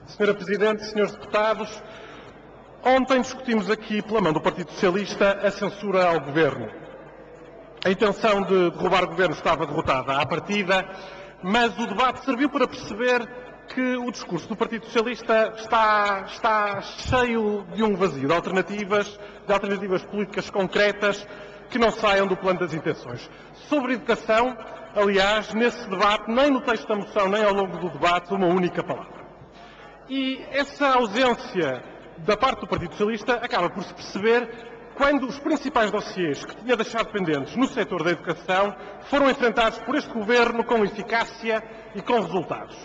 Senhora Presidente, senhores deputados, ontem discutimos aqui, pela mão do Partido Socialista, a censura ao Governo. A intenção de derrubar o Governo estava derrotada à partida, mas o debate serviu para perceber que o discurso do Partido Socialista está cheio de um vazio, de alternativas políticas concretas que não saiam do plano das intenções. Sobre educação, aliás, nesse debate, nem no texto da moção, nem ao longo do debate, uma única palavra. E essa ausência da parte do Partido Socialista acaba por se perceber quando os principais dossiês que tinha deixado pendentes no setor da educação foram enfrentados por este Governo com eficácia e com resultados.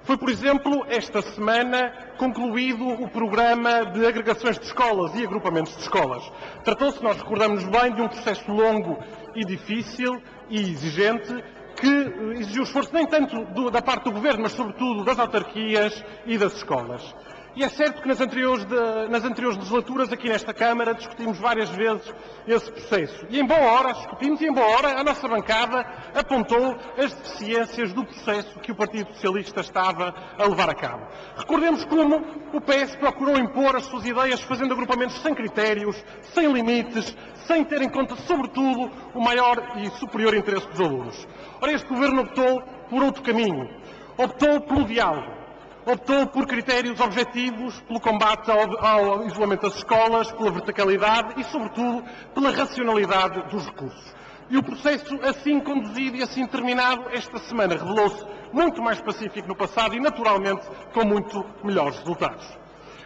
Foi, por exemplo, esta semana concluído o programa de agregações de escolas e agrupamentos de escolas. Tratou-se, nós recordamos bem, de um processo longo e difícil e exigente, que exigiu esforço nem tanto da parte do Governo, mas sobretudo das autarquias e das escolas. E é certo que nas anteriores legislaturas, aqui nesta Câmara, discutimos várias vezes esse processo. E em boa hora discutimos, e em boa hora a nossa bancada apontou as deficiências do processo que o Partido Socialista estava a levar a cabo. Recordemos como o PS procurou impor as suas ideias fazendo agrupamentos sem critérios, sem limites, sem ter em conta, sobretudo, o maior e superior interesse dos alunos. Ora, este Governo optou por outro caminho. Optou pelo diálogo. Optou por critérios objetivos, pelo combate ao isolamento das escolas, pela verticalidade e, sobretudo, pela racionalidade dos recursos. E o processo assim conduzido e assim terminado esta semana revelou-se muito mais pacífico no passado e, naturalmente, com muito melhores resultados.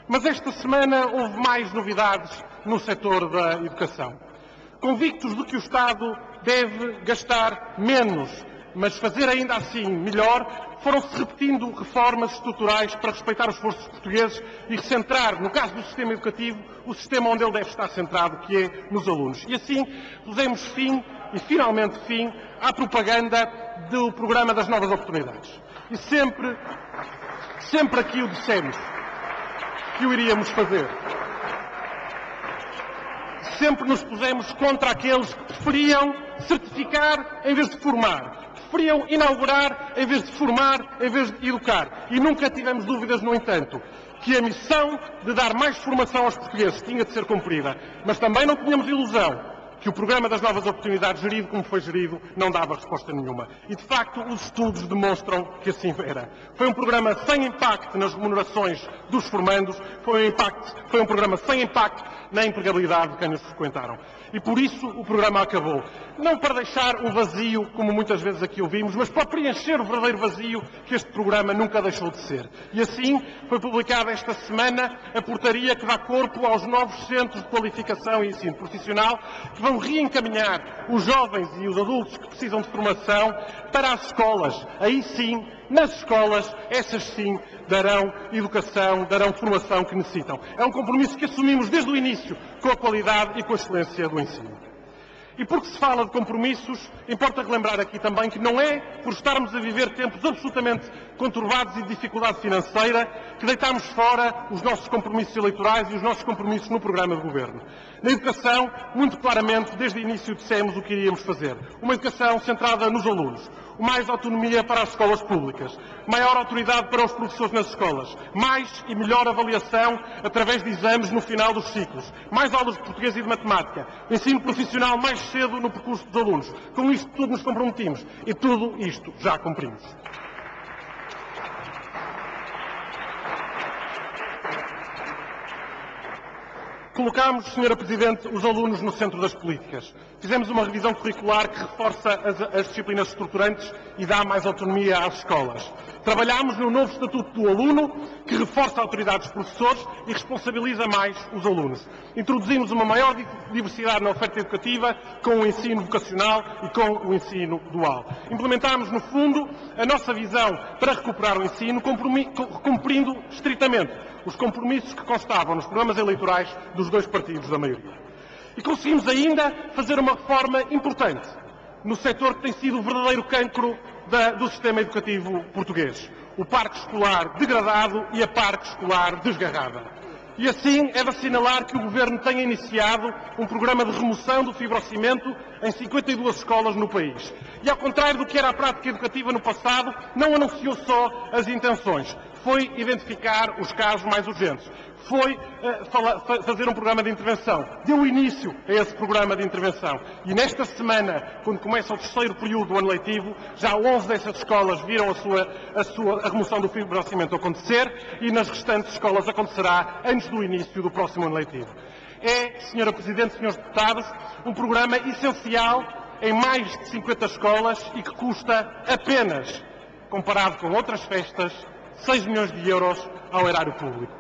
Mas esta semana houve mais novidades no setor da educação. Convictos de que o Estado deve gastar menos, mas fazer ainda assim melhor, foram-se repetindo reformas estruturais para respeitar os esforços portugueses e recentrar, no caso do sistema educativo, o sistema onde ele deve estar centrado, que é nos alunos. E assim pusemos fim, e finalmente fim, à propaganda do programa das novas oportunidades. E sempre aqui o dissemos que o iríamos fazer. Sempre nos pusemos contra aqueles que preferiam certificar em vez de formar. Preferiam inaugurar em vez de formar, em vez de educar. E nunca tivemos dúvidas, no entanto, que a missão de dar mais formação aos portugueses tinha de ser cumprida. Mas também não tínhamos ilusão que o programa das novas oportunidades, gerido como foi gerido, não dava resposta nenhuma. E, de facto, os estudos demonstram que assim era. Foi um programa sem impacto nas remunerações dos formandos, foi um programa sem impacto na empregabilidade de quem os frequentaram. E por isso o programa acabou. Não para deixar um vazio, como muitas vezes aqui ouvimos, mas para preencher o verdadeiro vazio que este programa nunca deixou de ser. E assim foi publicada esta semana a portaria que dá corpo aos novos centros de qualificação e ensino profissional, que vão reencaminhar os jovens e os adultos que precisam de formação para as escolas. Aí sim, nas escolas, essas sim darão educação, darão formação que necessitam. É um compromisso que assumimos desde o início com a qualidade e com a excelência do ensino. E porque se fala de compromissos, importa relembrar aqui também que não é por estarmos a viver tempos absolutamente conturbados e de dificuldade financeira que deitamos fora os nossos compromissos eleitorais e os nossos compromissos no programa de governo. Na educação, muito claramente, desde o início dissemos o que iríamos fazer. Uma educação centrada nos alunos. Mais autonomia para as escolas públicas, maior autoridade para os professores nas escolas, mais e melhor avaliação através de exames no final dos ciclos, mais aulas de português e de matemática, ensino profissional mais cedo no percurso dos alunos. Com isto tudo nos comprometimos e tudo isto já cumprimos. Colocámos, Sra. Presidente, os alunos no centro das políticas. Fizemos uma revisão curricular que reforça as disciplinas estruturantes e dá mais autonomia às escolas. Trabalhámos no novo Estatuto do Aluno, que reforça a autoridade dos professores e responsabiliza mais os alunos. Introduzimos uma maior diversidade na oferta educativa com o ensino vocacional e com o ensino dual. Implementámos, no fundo, a nossa visão para recuperar o ensino, cumprindo estritamente os compromissos que constavam nos programas eleitorais dos dois partidos da maioria. E conseguimos ainda fazer uma reforma importante no setor que tem sido o verdadeiro cancro do sistema educativo português. O parque escolar degradado e a parque escolar desgarrada. E assim é de assinalar que o Governo tenha iniciado um programa de remoção do fibrocimento em 52 escolas no país. E, ao contrário do que era a prática educativa no passado, não anunciou só as intenções, foi identificar os casos mais urgentes, foi fazer um programa de intervenção, deu início a esse programa de intervenção. E nesta semana, quando começa o terceiro período do ano letivo, já 11 dessas escolas viram a remoção do fibrocimento acontecer e nas restantes escolas acontecerá antes do início do próximo ano letivo. É, Sra. Presidente, Srs. Deputados, um programa essencial em mais de 50 escolas e que custa apenas, comparado com outras festas, 6 milhões de euros ao erário público.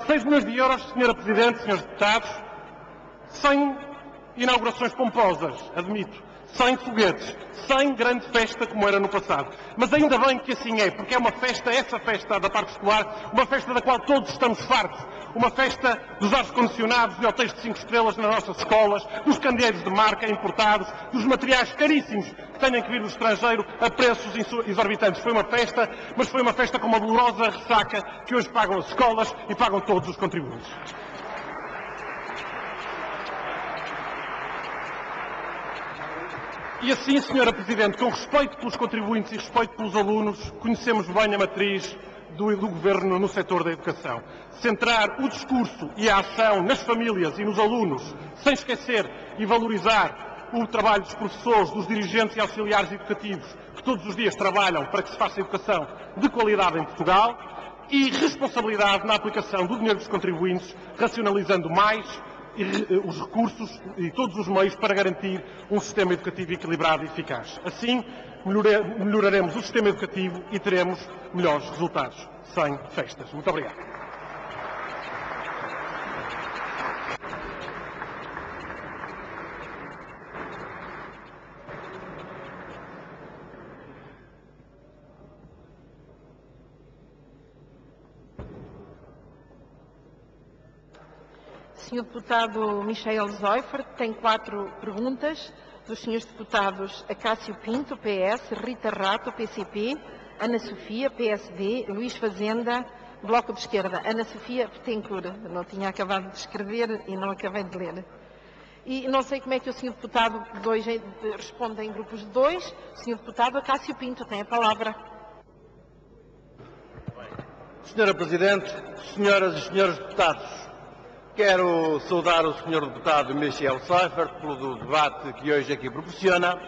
6 milhões de euros, Sra. Presidente, Srs. Deputados, sem inaugurações pomposas, admito, sem foguetes, sem grande festa como era no passado. Mas ainda bem que assim é, porque é uma festa, essa festa da parte escolar, uma festa da qual todos estamos fartos. Uma festa dos ar-condicionados e hotéis de 5 estrelas nas nossas escolas, dos candeeiros de marca importados, dos materiais caríssimos que tenham que vir do estrangeiro a preços exorbitantes. Foi uma festa, mas foi uma festa com uma dolorosa ressaca que hoje pagam as escolas e pagam todos os contribuintes. E assim, Sra. Presidente, com respeito pelos contribuintes e respeito pelos alunos, conhecemos bem a matriz do Governo no setor da educação. Centrar o discurso e a ação nas famílias e nos alunos, sem esquecer e valorizar o trabalho dos professores, dos dirigentes e auxiliares educativos, que todos os dias trabalham para que se faça educação de qualidade em Portugal, e responsabilidade na aplicação do dinheiro dos contribuintes, racionalizando mais os recursos e todos os meios para garantir um sistema educativo equilibrado e eficaz. Assim, melhoraremos o sistema educativo e teremos melhores resultados, sem festas. Muito obrigado. Sr. Deputado Michael Zoifert tem 4 perguntas dos Srs. Deputados Acácio Pinto, PS, Rita Rato, PCP, Ana Sofia, PSD, Luís Fazenda, Bloco de Esquerda. Ana Sofia Betancourt, não tinha acabado de escrever e não acabei de ler. E não sei como é que o Sr. Deputado responde em grupos de 2. Sr. Deputado Acácio Pinto tem a palavra. Sra. Presidente, senhoras e senhores deputados, quero saudar o Sr. Deputado Michael Zoifert pelo debate que hoje aqui proporciona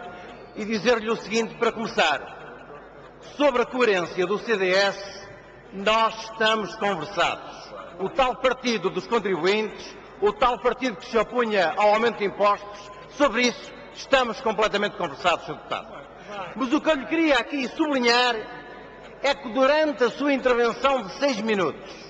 e dizer-lhe o seguinte para começar. Sobre a coerência do CDS, nós estamos conversados. O tal partido dos contribuintes, o tal partido que se opunha ao aumento de impostos, sobre isso estamos completamente conversados, Sr. Deputado. Mas o que eu lhe queria aqui sublinhar é que durante a sua intervenção de 6 minutos,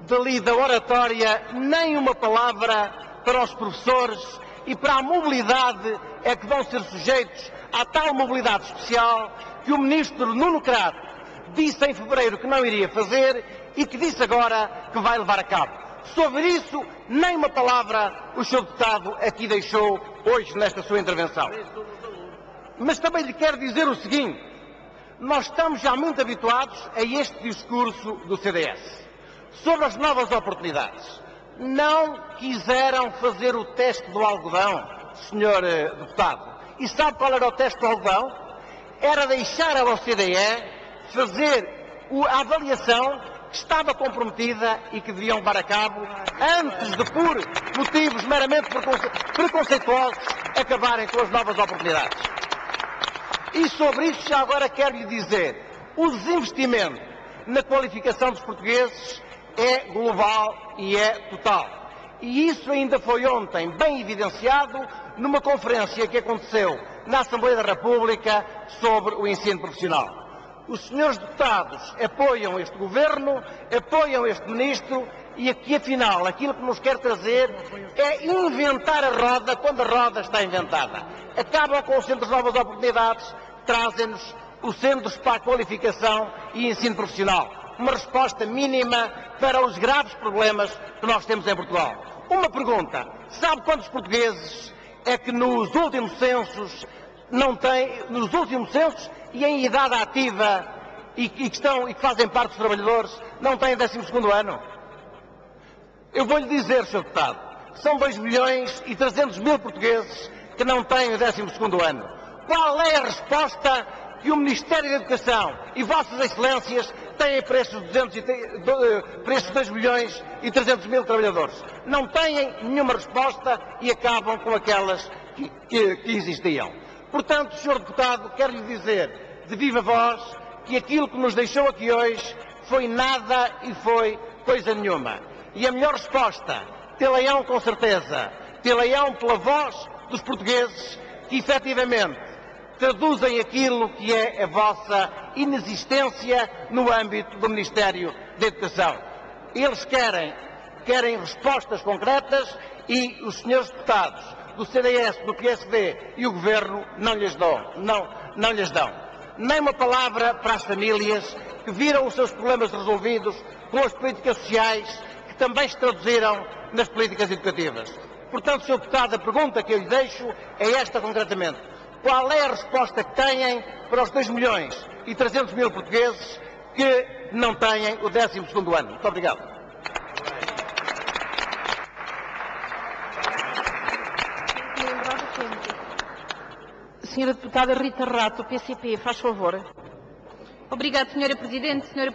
dali da oratória, nem uma palavra para os professores e para a mobilidade é que vão ser sujeitos à tal mobilidade especial que o Ministro Nuno Crato disse em fevereiro que não iria fazer e que disse agora que vai levar a cabo. Sobre isso, nem uma palavra o Sr. Deputado aqui deixou hoje nesta sua intervenção. Mas também lhe quero dizer o seguinte, nós estamos já muito habituados a este discurso do CDS. Sobre as novas oportunidades, não quiseram fazer o teste do algodão, Sr. Deputado. E sabe qual era o teste do algodão? Era deixar a OCDE fazer a avaliação que estava comprometida e que deviam levar a cabo antes de, por motivos meramente preconceituosos, acabarem com as novas oportunidades. E sobre isso já agora quero lhe dizer, o desinvestimento na qualificação dos portugueses é global e é total. E isso ainda foi ontem bem evidenciado numa conferência que aconteceu na Assembleia da República sobre o ensino profissional. Os senhores deputados apoiam este governo, apoiam este ministro e aqui afinal aquilo que nos quer trazer é inventar a roda quando a roda está inventada. Acabam com o Centro de Novas Oportunidades, trazem-nos o Centros para a Qualificação e Ensino Profissional. Uma resposta mínima para os graves problemas que nós temos em Portugal. Uma pergunta, sabe quantos portugueses é que nos últimos censos e em idade ativa e que fazem parte dos trabalhadores não têm 12º ano? Eu vou-lhe dizer, Sr. Deputado, são 2 milhões e 300 mil portugueses que não têm o 12º ano? Qual é a resposta que o Ministério da Educação e Vossas Excelências têm para estes 2 milhões e 300 mil trabalhadores? Não têm nenhuma resposta e acabam com aquelas que existiam. Portanto, Sr. Deputado, quero lhe dizer de viva voz que aquilo que nos deixou aqui hoje foi nada e foi coisa nenhuma. E a melhor resposta, tê-la-ão com certeza, tê-la-ão pela voz dos portugueses que efetivamente traduzem aquilo que é a vossa inexistência no âmbito do Ministério da Educação. Eles querem respostas concretas e os senhores deputados do CDS, do PSD e o Governo não lhes dão. Nem uma palavra para as famílias que viram os seus problemas resolvidos com as políticas sociais que também se traduziram nas políticas educativas. Portanto, Sr. Deputado, a pergunta que eu lhe deixo é esta concretamente. Qual é a resposta que têm para os 2 milhões e 300 mil portugueses que não têm o 12º ano? Muito obrigado. Senhora Deputada Rita Rato, PCP, faz favor. Obrigada, Senhora Presidente. Senhores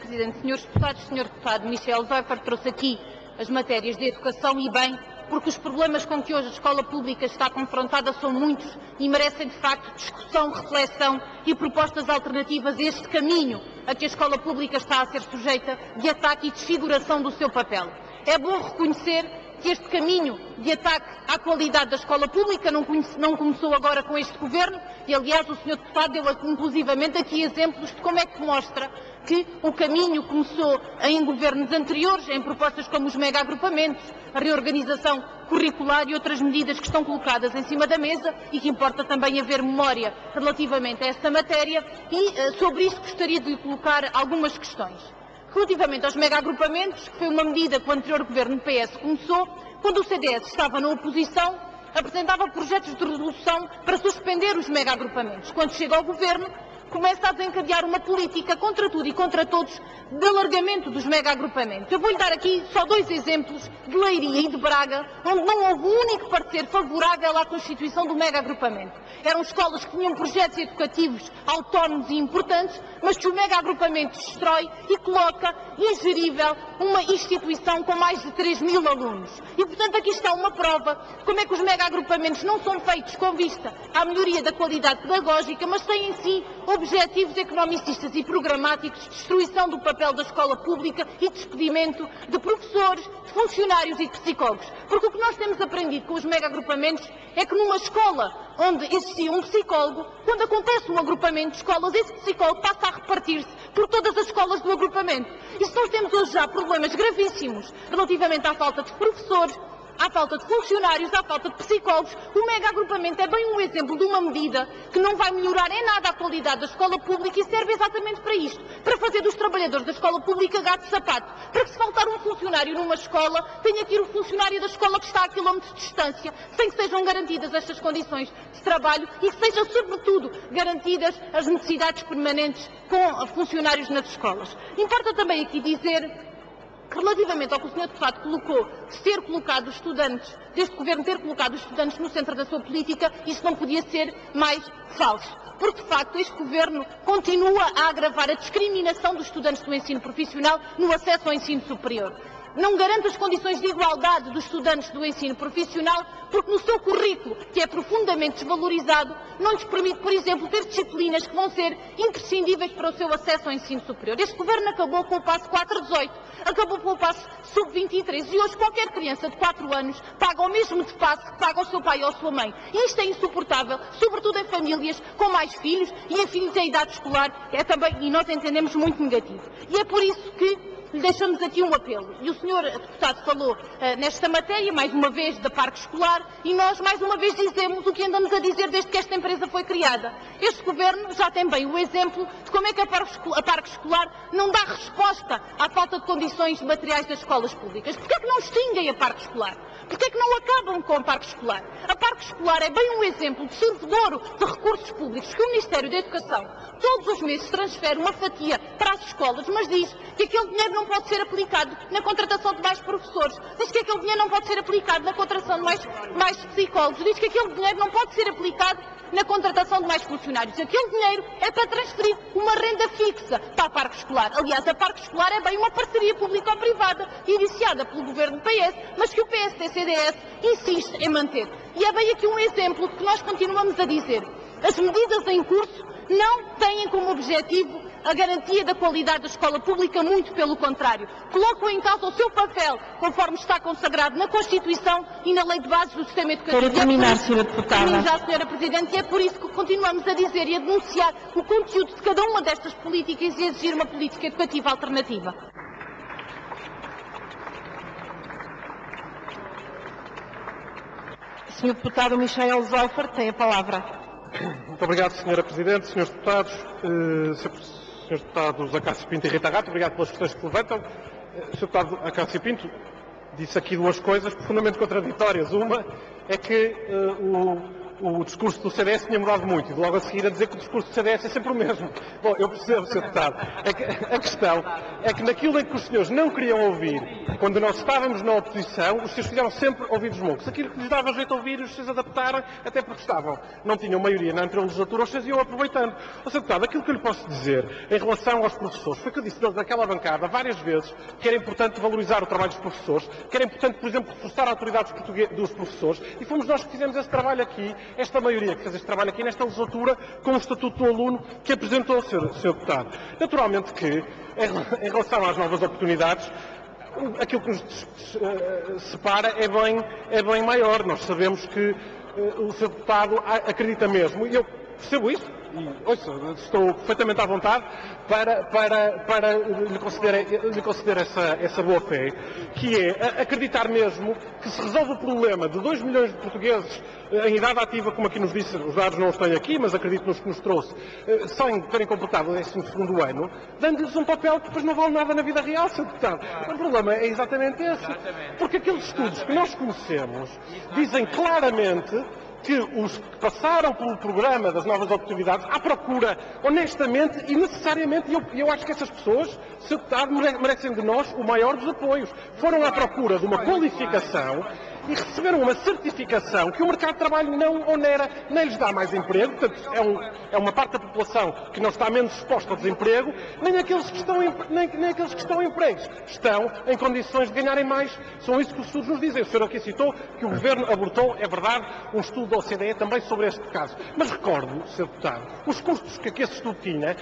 deputados, Senhor Deputado Michel Seifert trouxe aqui as matérias de educação e bem, porque os problemas com que hoje a escola pública está confrontada são muitos e merecem, de facto, discussão, reflexão e propostas alternativas a este caminho a que a escola pública está a ser sujeita de ataque e desfiguração do seu papel. É bom reconhecer que este caminho de ataque à qualidade da escola pública não começou agora com este Governo e, aliás, o Sr. Deputado deu inclusivamente aqui exemplos de como é que mostra que o caminho começou em governos anteriores, em propostas como os mega-agrupamentos, a reorganização curricular e outras medidas que estão colocadas em cima da mesa e que importa também haver memória relativamente a essa matéria e sobre isso gostaria de lhe colocar algumas questões. Relativamente aos mega-agrupamentos, que foi uma medida que o anterior governo do PS começou, quando o CDS estava na oposição, apresentava projetos de resolução para suspender os mega-agrupamentos. Quando chega ao governo, começa a desencadear uma política contra tudo e contra todos de alargamento dos mega-agrupamentos. Eu vou-lhe dar aqui só 2 exemplos de Leiria e de Braga, onde não houve um único parecer favorável à constituição do mega-agrupamento. Eram escolas que tinham projetos educativos autónomos e importantes, mas que o mega-agrupamento destrói e coloca ingerível uma instituição com mais de 3.000 alunos. E, portanto, aqui está uma prova de como é que os mega-agrupamentos não são feitos com vista à melhoria da qualidade pedagógica, mas têm em si objetivos economicistas e programáticos de destruição do papel da escola pública e despedimento de professores, de funcionários e de psicólogos. Porque o que nós temos aprendido com os mega-agrupamentos é que numa escola onde existia um psicólogo, quando acontece um agrupamento de escolas, esse psicólogo passa a repartir-se por todas as escolas do agrupamento. E se nós temos hoje já problemas gravíssimos relativamente à falta de professores, à falta de funcionários, à falta de psicólogos, o mega-agrupamento é bem um exemplo de uma medida que não vai melhorar em nada a qualidade da escola pública e serve exatamente para isto, para fazer dos trabalhadores da escola pública gato de sapato, para que se faltar um funcionário numa escola, tenha que ir o funcionário da escola que está a quilómetros de distância, sem que sejam garantidas estas condições de trabalho e que sejam, sobretudo, garantidas as necessidades permanentes com funcionários nas escolas. Importa também aqui dizer relativamente ao que o Sr. Deputado colocou, de ter colocado os estudantes, deste Governo ter colocado os estudantes no centro da sua política, isso não podia ser mais falso. Porque, de facto, este Governo continua a agravar a discriminação dos estudantes do ensino profissional no acesso ao ensino superior. Não garante as condições de igualdade dos estudantes do ensino profissional, porque no seu currículo, que é profundamente desvalorizado, não lhes permite, por exemplo, ter disciplinas que vão ser imprescindíveis para o seu acesso ao ensino superior. Este Governo acabou com o passo 418, acabou com o passo sub-23 e hoje qualquer criança de 4 anos paga o mesmo de passo que paga o seu pai ou a sua mãe. E isto é insuportável, sobretudo em famílias com mais filhos e em filhos em idade escolar, é também, e nós entendemos, muito negativo. E é por isso que lhe deixamos aqui um apelo. E o Sr. Deputado falou nesta matéria, mais uma vez, da parque escolar, e nós, mais uma vez, dizemos o que andamos a dizer desde que esta empresa foi criada. Este Governo já tem bem o exemplo de como é que a parque escolar não dá resposta à falta de condições materiais das escolas públicas. Porquê é que não extinguem a parque escolar? Porquê é que não acabam com a parque escolar? A parque escolar é bem um exemplo de servidor de recursos públicos que o Ministério da Educação todos os meses transfere uma fatia para as escolas, mas diz que aquele dinheiro não não pode ser aplicado na contratação de mais professores, diz que aquele dinheiro não pode ser aplicado na contratação de mais psicólogos, diz que aquele dinheiro não pode ser aplicado na contratação de mais funcionários. Aquele dinheiro é para transferir uma renda fixa para a Parque Escolar. Aliás, a Parque Escolar é bem uma parceria público-privada iniciada pelo governo PS, mas que o PSD-CDS insiste em manter. E é bem aqui um exemplo de que nós continuamos a dizer. As medidas em curso não têm como objetivo a garantia da qualidade da escola pública, muito pelo contrário. Colocam em causa o seu papel, conforme está consagrado na Constituição e na Lei de Bases do Sistema Educativo. Para terminar, Sra. Deputada. Termino já, Sra. Presidente, e é por isso que continuamos a dizer e a denunciar o conteúdo de cada uma destas políticas e a exigir uma política educativa alternativa. Sr. Deputado Michel Zoifert tem a palavra. Muito obrigado, Sra. Presidente, Srs. Deputados, Srs. Deputados Acácio Pinto e Rita Rato, obrigado pelas questões que levantam. Sr. Deputado Acácio Pinto disse aqui duas coisas profundamente contraditórias. Uma é que o discurso do CDS tinha mudado muito, e logo a seguir a dizer que o discurso do CDS é sempre o mesmo. Bom, eu percebo, Sr. Deputado. A questão é que naquilo em que os senhores não queriam ouvir, quando nós estávamos na oposição, os senhores fizeram sempre ouvidos moucos. Aquilo que lhes dava jeito a ouvir, os senhores adaptaram, até porque estavam. Não tinham maioria na anterior legislatura, os senhores iam aproveitando. Sr. Deputado, aquilo que eu lhe posso dizer em relação aos professores, foi que eu disse daquela bancada várias vezes que era importante valorizar o trabalho dos professores, que era importante, por exemplo, reforçar a autoridade dos professores, e fomos nós que fizemos esse trabalho aqui, esta maioria que fez este trabalho aqui nesta legislatura, com o Estatuto do Aluno que apresentou o Sr. Deputado. Naturalmente que, em relação às novas oportunidades, aquilo que nos separa é bem maior. Nós sabemos que o Sr. Deputado acredita mesmo, e eu percebo isso, e ouça, estou perfeitamente à vontade para lhe conceder essa boa fé, que é acreditar mesmo que se resolve o problema de 2 milhões de portugueses em idade ativa, como aqui nos disse, os dados não os tenho aqui, mas acredito-nos que nos trouxe, sem terem completado o 12º ano, dando-lhes um papel que depois não vale nada na vida real, Sr. Deputado. O problema é exatamente esse. Porque aqueles estudos que nós conhecemos dizem claramente que os que passaram pelo programa das novas oportunidades à procura, honestamente e necessariamente, e eu acho que essas pessoas, Sr. Deputado, merecem de nós o maior dos apoios. Foram à procura de uma qualificação e receberam uma certificação que o mercado de trabalho não onera, nem lhes dá mais emprego, portanto é uma parte da população que não está menos exposta ao desemprego, nem aqueles que estão em empregos estão em condições de ganharem mais. São isso que os estudos nos dizem. O senhor aqui citou que o Governo abortou, é verdade, um estudo da OCDE também sobre este caso. Mas recordo, Sr. Deputado, os custos que esse estudo tinha,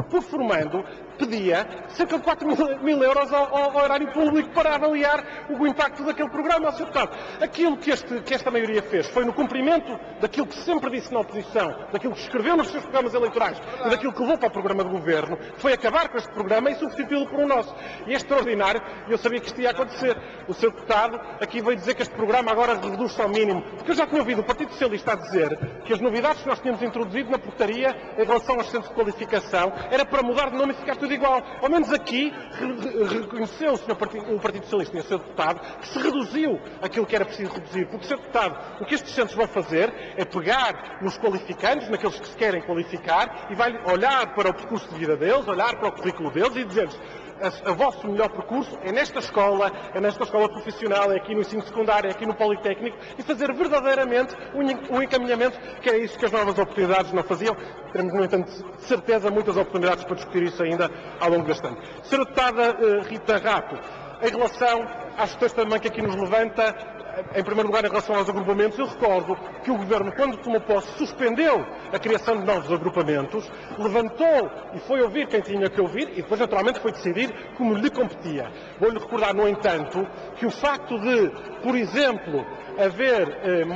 por formando, pedia cerca de 4 mil euros ao erário público para avaliar o impacto daquele programa, Sr. Deputado. Aquilo que esta maioria fez foi no cumprimento daquilo que sempre disse na oposição, daquilo que escreveu nos seus programas eleitorais e daquilo que levou para o programa de governo, foi acabar com este programa e substituí-lo por um nosso. E é extraordinário, e eu sabia que isto ia acontecer. O Sr. Deputado aqui veio dizer que este programa agora reduz-se ao mínimo, porque eu já tinha ouvido o Partido Socialista a dizer que as novidades que nós tínhamos introduzido na portaria em relação aos centros de qualificação era para mudar de nome e ficar tudo igual. Ao menos aqui reconheceu o Partido Socialista e o Sr. Deputado que se reduziu aquilo que era preciso reduzir, porque, Sr. Deputado, o que estes centros vão fazer é pegar nos qualificantes, naqueles que se querem qualificar, e vai olhar para o percurso de vida deles, olhar para o currículo deles e dizer-lhes: o vosso melhor percurso é nesta escola profissional, é aqui no ensino secundário, é aqui no Politécnico, e fazer verdadeiramente um encaminhamento, que era isso que as novas oportunidades não faziam. Teremos, no entanto, de certeza, muitas oportunidades para discutir isso ainda ao longo deste ano. Sra. Deputada Rita Rato, em relação às questões também que aqui nos levanta, em primeiro lugar, em relação aos agrupamentos, eu recordo que o Governo, quando tomou posse, suspendeu a criação de novos agrupamentos, levantou e foi ouvir quem tinha que ouvir e depois, naturalmente, foi decidir como lhe competia. Vou-lhe recordar, no entanto, que o facto de, por exemplo, haver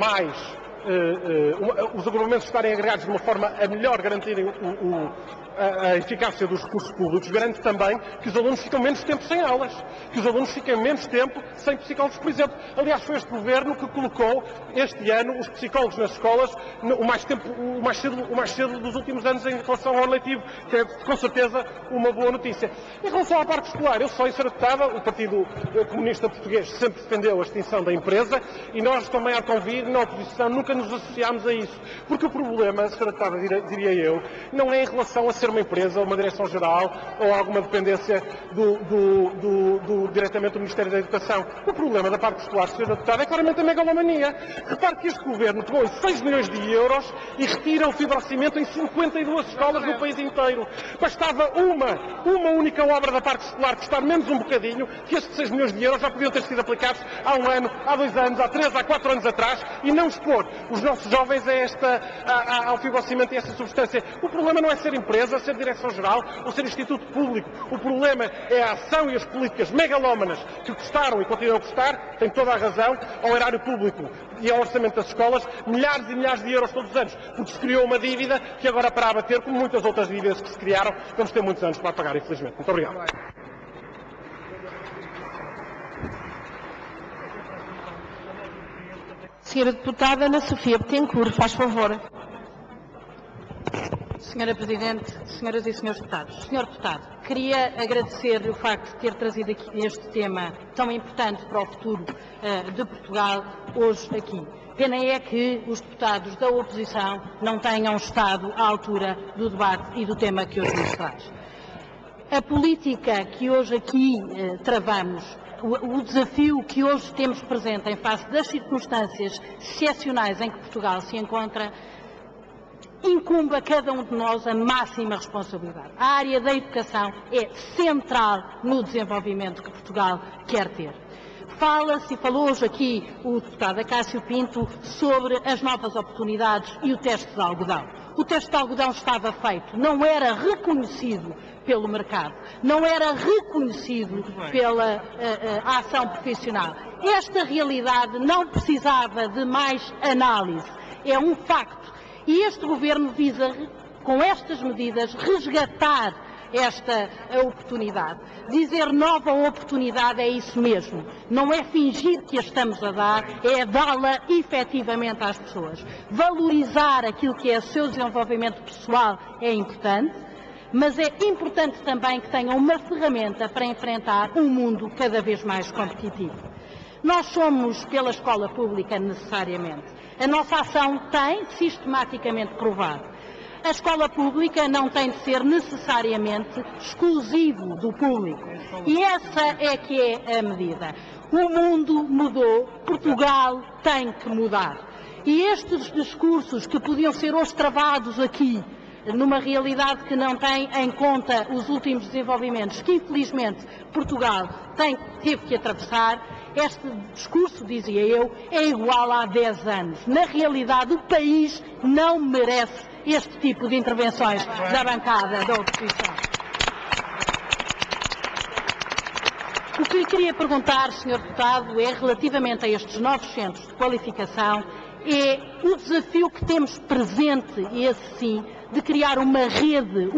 os agrupamentos estarem agregados de uma forma a melhor garantirem a eficácia dos recursos públicos, garante também que os alunos ficam menos tempo sem aulas, que os alunos fiquem menos tempo sem psicólogos, por exemplo. Aliás, foi este Governo que colocou este ano os psicólogos nas escolas o mais cedo dos últimos anos em relação ao ano letivo, que é com certeza uma boa notícia. Em relação à parte escolar, eu sou Sra. Deputada, o Partido Comunista Português sempre defendeu a extinção da empresa e nós também, a convir, na oposição, nunca nos associámos a isso. Porque o problema, Sra. Deputada, diria eu, não é em relação a ser ser uma empresa, uma direção-geral ou alguma dependência diretamente do Ministério da Educação. O problema da parte escolar, Sr. Deputado, é claramente a megalomania. Repare que este Governo pegou em 6 milhões de euros e retira o fibrocimento em 52 escolas no país inteiro. Bastava uma única obra da parte escolar custar menos um bocadinho, que estes 6 milhões de euros já podiam ter sido aplicados há 1 ano, há 2 anos, há 3, há 4 anos atrás, e não expor os nossos jovens ao fibrocimento e a essa substância. O problema não é ser empresa, ser direção-geral ou ser instituto público. O problema é a ação e as políticas megalómanas que custaram e continuam a custar, tem toda a razão, ao erário público e ao orçamento das escolas, milhares e milhares de euros todos os anos, porque se criou uma dívida que agora, para abater, como muitas outras dívidas que se criaram, vamos ter muitos anos para pagar, infelizmente. Muito obrigado. Senhora Deputada Ana Sofia Betancourt, faz favor. Senhora Presidente, senhoras e senhores deputados. Senhor Deputado, queria agradecer-lhe o facto de ter trazido aqui este tema tão importante para o futuro de Portugal hoje aqui. Pena é que os deputados da oposição não tenham estado à altura do debate e do tema que hoje nos traz. A política que hoje aqui travamos, o desafio que hoje temos presente em face das circunstâncias excepcionais em que Portugal se encontra, incumbe a cada um de nós a máxima responsabilidade. A área da educação é central no desenvolvimento que Portugal quer ter. Fala-se e falou hoje aqui o deputado Acácio Pinto sobre as novas oportunidades e o teste de algodão. O teste de algodão estava feito, não era reconhecido pelo mercado, não era reconhecido pela ação profissional. Esta realidade não precisava de mais análise, é um facto. E este Governo visa, com estas medidas, resgatar esta oportunidade. Dizer nova oportunidade é isso mesmo. Não é fingir que a estamos a dar, é dá-la efetivamente às pessoas. Valorizar aquilo que é o seu desenvolvimento pessoal é importante, mas é importante também que tenham uma ferramenta para enfrentar um mundo cada vez mais competitivo. Nós somos pela escola pública necessariamente. A nossa ação tem sistematicamente provado. A escola pública não tem de ser necessariamente exclusivo do público. E essa é que é a medida. O mundo mudou, Portugal tem que mudar. E estes discursos que podiam ser hoje travados aqui, numa realidade que não tem em conta os últimos desenvolvimentos, que infelizmente Portugal teve que atravessar, este discurso, dizia eu, é igual há 10 anos. Na realidade, o país não merece este tipo de intervenções da bancada da oposição. O que lhe queria perguntar, Sr. Deputado, é relativamente a estes novos centros de qualificação, é o desafio que temos presente, esse sim, de criar uma rede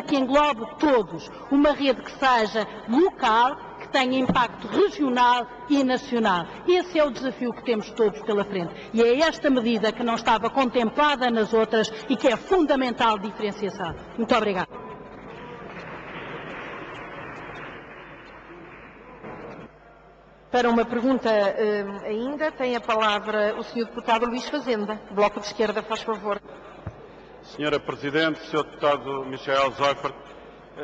que englobe todos, uma rede que seja local, que tenha impacto regional e nacional. Esse é o desafio que temos todos pela frente. E é esta medida que não estava contemplada nas outras e que é fundamental diferenciação. Muito obrigada. Para uma pergunta ainda, tem a palavra o Sr. Deputado Luís Fazenda. Bloco de Esquerda, faz favor. Senhora Presidente, Sr. Deputado Michel Zoifert,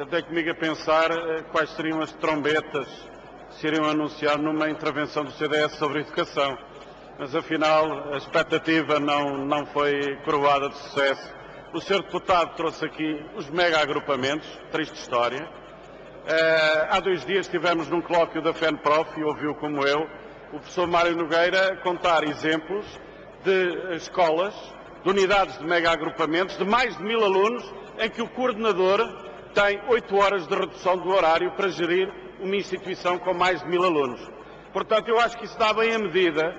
dei comigo a pensar quais seriam as trombetas que se iriam anunciar numa intervenção do CDS sobre educação. Mas, afinal, a expectativa não foi coroada de sucesso. O Sr. Deputado trouxe aqui os mega-agrupamentos, triste história. Há 2 dias estivemos num colóquio da FENPROF e ouviu, como eu, o professor Mário Nogueira contar exemplos de escolas, de unidades de mega-agrupamentos, de mais de 1000 alunos, em que o coordenador tem 8 horas de redução do horário para gerir uma instituição com mais de 1000 alunos. Portanto, eu acho que isso dá bem a medida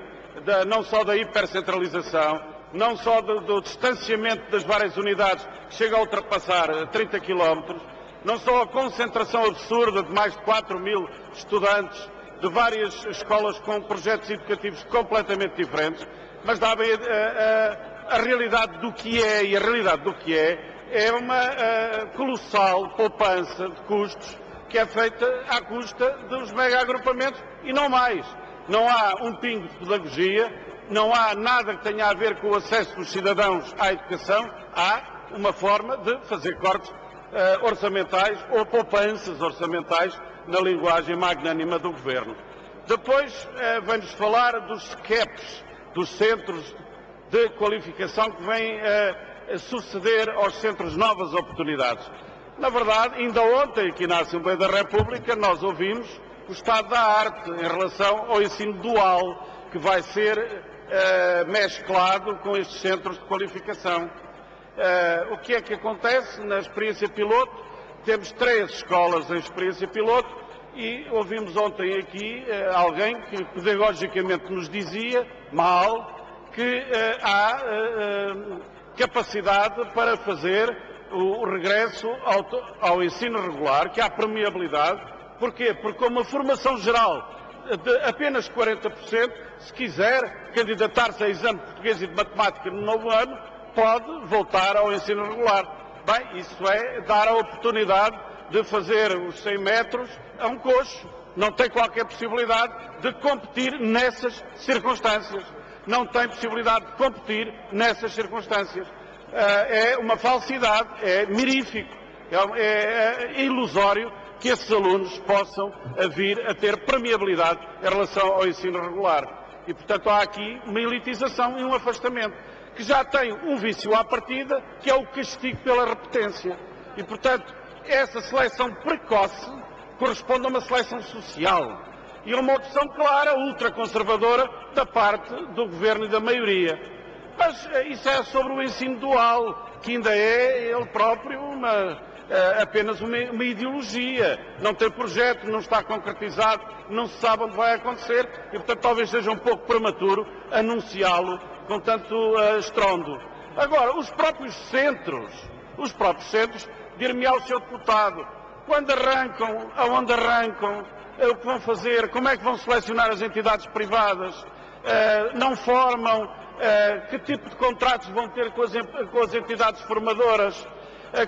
não só da hipercentralização, não só do distanciamento das várias unidades, que chega a ultrapassar 30 quilómetros, não só a concentração absurda de mais de 4000 estudantes de várias escolas com projetos educativos completamente diferentes, mas dá bem a realidade do que é, e a realidade do que é uma colossal poupança de custos que é feita à custa dos mega-agrupamentos e não mais. Não há um pingo de pedagogia, não há nada que tenha a ver com o acesso dos cidadãos à educação, há uma forma de fazer cortes orçamentais ou poupanças orçamentais, na linguagem magnânima do Governo. Depois vem-nos falar dos CEPs, dos Centros de Qualificação, que vêm a suceder aos Centros Novas Oportunidades. Na verdade, ainda ontem, aqui na Assembleia da República, nós ouvimos o estado da arte em relação ao ensino dual, que vai ser mesclado com estes centros de qualificação. O que é que acontece na experiência piloto? Temos 3 escolas em experiência piloto e ouvimos ontem aqui alguém que pedagogicamente nos dizia, mal, que há capacidade para fazer o regresso ao ensino regular, que há permeabilidade. Porquê? Porque com uma formação geral de apenas 40%, se quiser candidatar-se a exame de português e de matemática no novo ano, pode voltar ao ensino regular. Bem, isso é dar a oportunidade de fazer os 100 metros a um coxo. Não tem qualquer possibilidade de competir nessas circunstâncias. Não tem possibilidade de competir nessas circunstâncias. É uma falsidade, é mirífico, é ilusório que esses alunos possam vir a ter permeabilidade em relação ao ensino regular. E, portanto, há aqui uma elitização e um afastamento, que já tem um vício à partida, que é o castigo pela repetência. E, portanto, essa seleção precoce corresponde a uma seleção social e a uma opção clara, ultraconservadora, da parte do Governo e da maioria. Mas isso é sobre o ensino dual, que ainda é ele próprio apenas uma ideologia. Não tem projeto, não está concretizado, não se sabe onde vai acontecer e, portanto, talvez seja um pouco prematuro anunciá-lo com tanto estrondo. Agora, os próprios centros, dir-me ao Sr. Deputado, quando arrancam, aonde arrancam, o que vão fazer, como é que vão selecionar as entidades privadas, não formam, que tipo de contratos vão ter com as entidades formadoras,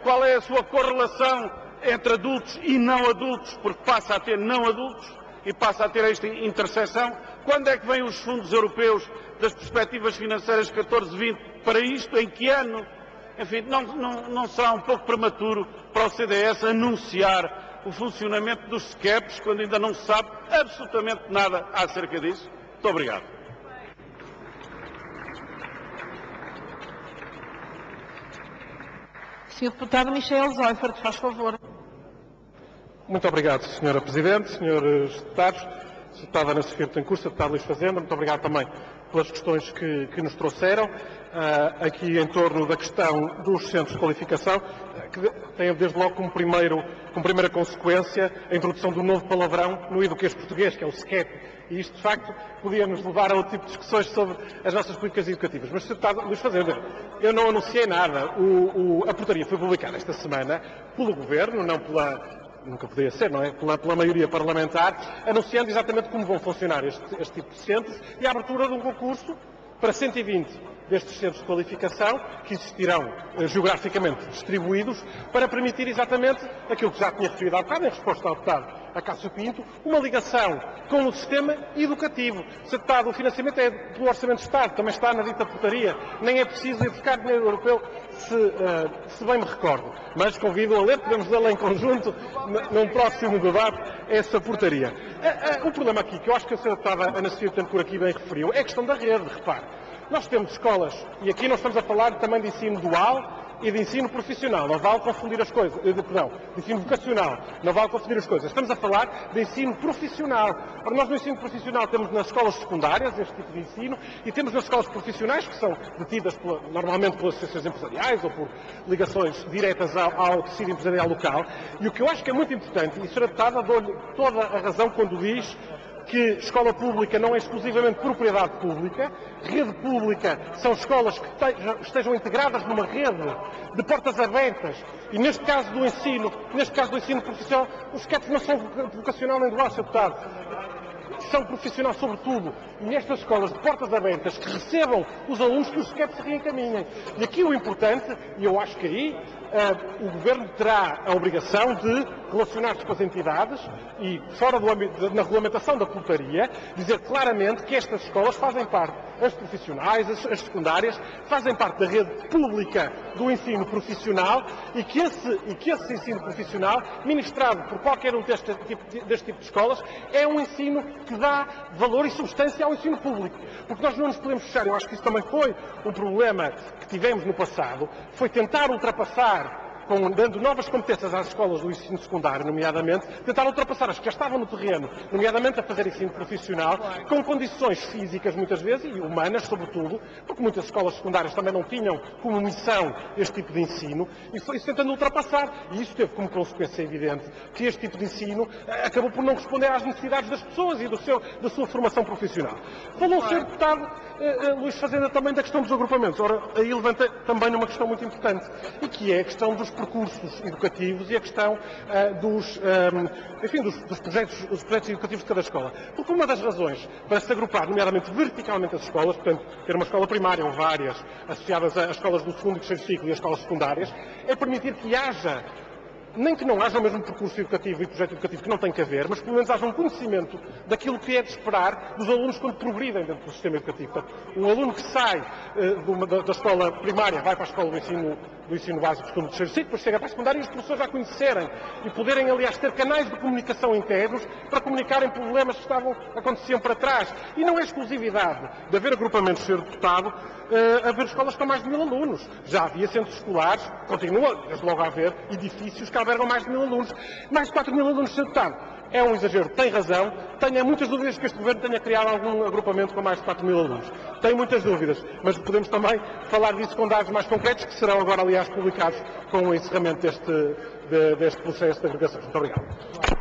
qual é a sua correlação entre adultos e não adultos, porque passa a ter não adultos e passa a ter esta interseção. Quando é que vêm os fundos europeus das perspectivas financeiras 14-20 para isto? Em que ano? Enfim, não será um pouco prematuro para o CDS anunciar o funcionamento dos SCEPs quando ainda não se sabe absolutamente nada acerca disso? Muito obrigado. Sr. Deputado Michel Zoifert, faz favor. Muito obrigado, Sra. Presidente, Srs. Deputados, Sra. Deputada Ana Sofia Betancourt, Sr. Deputado Luís Fazenda, muito obrigado também pelas questões que nos trouxeram, aqui em torno da questão dos centros de qualificação, que tem desde logo como primeira consequência a introdução de um novo palavrão no eduquês português, que é o SCEP. E isto, de facto, podia nos levar a outro tipo de discussões sobre as nossas políticas educativas. Mas, Sr. Deputado Luís Fazenda, eu não anunciei nada. A portaria foi publicada esta semana pelo Governo, não nunca poderia ser, não é? Pela maioria parlamentar, anunciando exatamente como vão funcionar este tipo de centros e a abertura de um concurso para 120 destes centros de qualificação, que existirão geograficamente distribuídos, para permitir exatamente aquilo que já tinha referido há bocado, em resposta ao deputado Acácio Pinto, uma ligação com o sistema educativo. Sr. Deputado, o financiamento é pelo Orçamento de Estado, também está na dita portaria, nem é preciso ir buscar dinheiro europeu, se bem me recordo. Mas convido a ler, podemos lê-la em conjunto, num próximo debate, essa portaria. O problema aqui, que eu acho que a Sra. Deputada Ana Sofia Betancourt aqui bem referiu, é a questão da rede, repare. Nós temos escolas, e aqui nós estamos a falar também de ensino dual e de ensino profissional, não vale confundir as coisas, de ensino vocacional, não vale confundir as coisas. Estamos a falar de ensino profissional. Ora, nós no ensino profissional temos nas escolas secundárias este tipo de ensino e temos nas escolas profissionais, que são detidas normalmente pelas associações empresariais ou por ligações diretas ao tecido empresarial local. E o que eu acho que é muito importante, e a Sra. Deputada dou-lhe toda a razão quando diz que escola pública não é exclusivamente propriedade pública, rede pública são escolas que estejam integradas numa rede de portas abertas e neste caso do ensino profissional, os SCEPs não são vocacional nem dual, Sr. Deputado, são profissional sobretudo, e nestas escolas de portas abertas que recebam os alunos que os SCEPs se reencaminhem. E aqui o importante, e eu acho que aí o Governo terá a obrigação de relacionar-se com as entidades e, fora do âmbito, na regulamentação da portaria, dizer claramente que estas escolas fazem parte, as profissionais, as secundárias, fazem parte da rede pública do ensino profissional e que esse ensino profissional, ministrado por qualquer um deste tipo de escolas, é um ensino que dá valor e substância ao ensino público. Porque nós não nos podemos fechar, eu acho que isso também foi um problema que tivemos no passado, foi tentar ultrapassar, dando novas competências às escolas do ensino secundário, nomeadamente, tentar ultrapassar as que já estavam no terreno, nomeadamente a fazer ensino profissional, com condições físicas muitas vezes, e humanas sobretudo, porque muitas escolas secundárias também não tinham como missão este tipo de ensino, e foi tentando ultrapassar. E isso teve como consequência evidente que este tipo de ensino acabou por não responder às necessidades das pessoas e da sua formação profissional. Falou o Sr. Deputado Luís Fazenda também da questão dos agrupamentos. Ora, aí levanta também uma questão muito importante, e que é a questão dos percursos educativos e a questão dos projetos educativos de cada escola. Porque uma das razões para se agrupar, nomeadamente verticalmente as escolas, portanto, ter uma escola primária ou várias associadas às escolas do segundo e terceiro ciclo e às escolas secundárias, é permitir que haja, nem que não haja o mesmo percurso educativo e projeto educativo, que não tem que haver, mas pelo menos haja um conhecimento daquilo que é de esperar dos alunos quando progridem dentro do sistema educativo. Portanto, um aluno que sai da escola primária, vai para a escola do ensino básico, segundo e terceiro ciclo, depois chega para a secundária e os professores já conhecerem e poderem, aliás, ter canais de comunicação internos para comunicarem problemas que aconteciam para trás. E não é exclusividade de haver agrupamentos, Sr. Deputado, haver escolas com mais de 1000 alunos. Já havia centros escolares, continua, desde logo a haver, edifícios que albergam mais de 1000 alunos. Mais de 4000 alunos, Sr. Deputado. É um exagero, tem razão. Tenho muitas dúvidas que este Governo tenha criado algum agrupamento com mais de 4000 alunos. Tenho muitas dúvidas, mas podemos também falar disso com dados mais concretos, que serão agora, aliás, publicados com o encerramento deste processo de agregação. Muito obrigado.